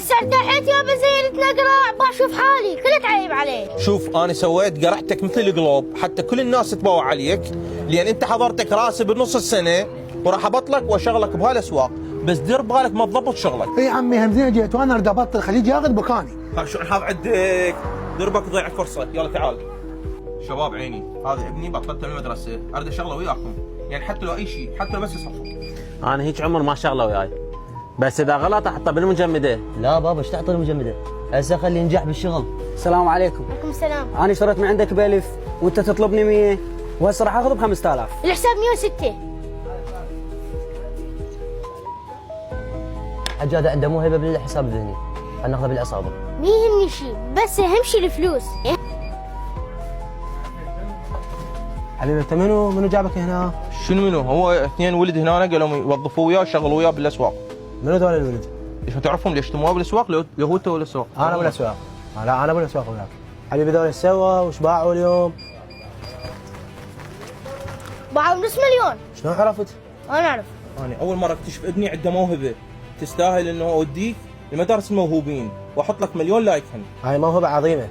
بس ارتحت يابا زي نقرا بشوف حالي كله تعيب عليه. شوف انا سويت قرعتك مثل القلوب حتى كل الناس تباوع عليك، لان انت حضرتك راسب بنص السنه وراح ابطلك واشغلك بهالاسواق، بس دير بالك ما تضبط شغلك. اي عمي همزين جيت وانا اريد ابطل خليج ياخذ مكاني. شو هذا عندك؟ دربك ضيع فرصه، يلا تعال. شباب عيني، هذا ابني بطلته من المدرسه، اريد اشغله وياكم، يعني حتى لو اي شيء، حتى لو بس يصفق. انا هيك عمر ما شغله وياي، بس اذا غلط احطه بالمجمده. لا بابا ايش تعطي المجمده؟ هسه خليه ينجح بالشغل. السلام عليكم. عليكم السلام. انا اشتريت من عندك ب1000 وانت تطلبني 100 وهسه راح اخذ ب 5000. الحساب 106. حجاج عنده موهبه بالحساب الذهني، خلينا ناخذه بالعصابه. ما يهمني شيء، بس اهم شيء الفلوس. حبيبي انت منو جابك هنا؟ شنو منو؟ هو اثنين ولد هنا قالوا يوظفوه وياه يشغلوا وياه بالاسواق. منو ذول الولد؟ ليش ما تعرفهم ليش تمواه بالاسواق؟ لو هو تو بالاسواق. انا بالاسواق. لا انا بالاسواق وياك. حبيبي ذول ايش سووا وش باعوا اليوم؟ باعوا نص مليون. شلون عرفت؟ انا اعرف. انا اول مره اكتشف ابني عنده موهبه تستاهل انه اوديك لمدارس الموهوبين واحط لك مليون لايك هن. هاي موهبه عظيمه.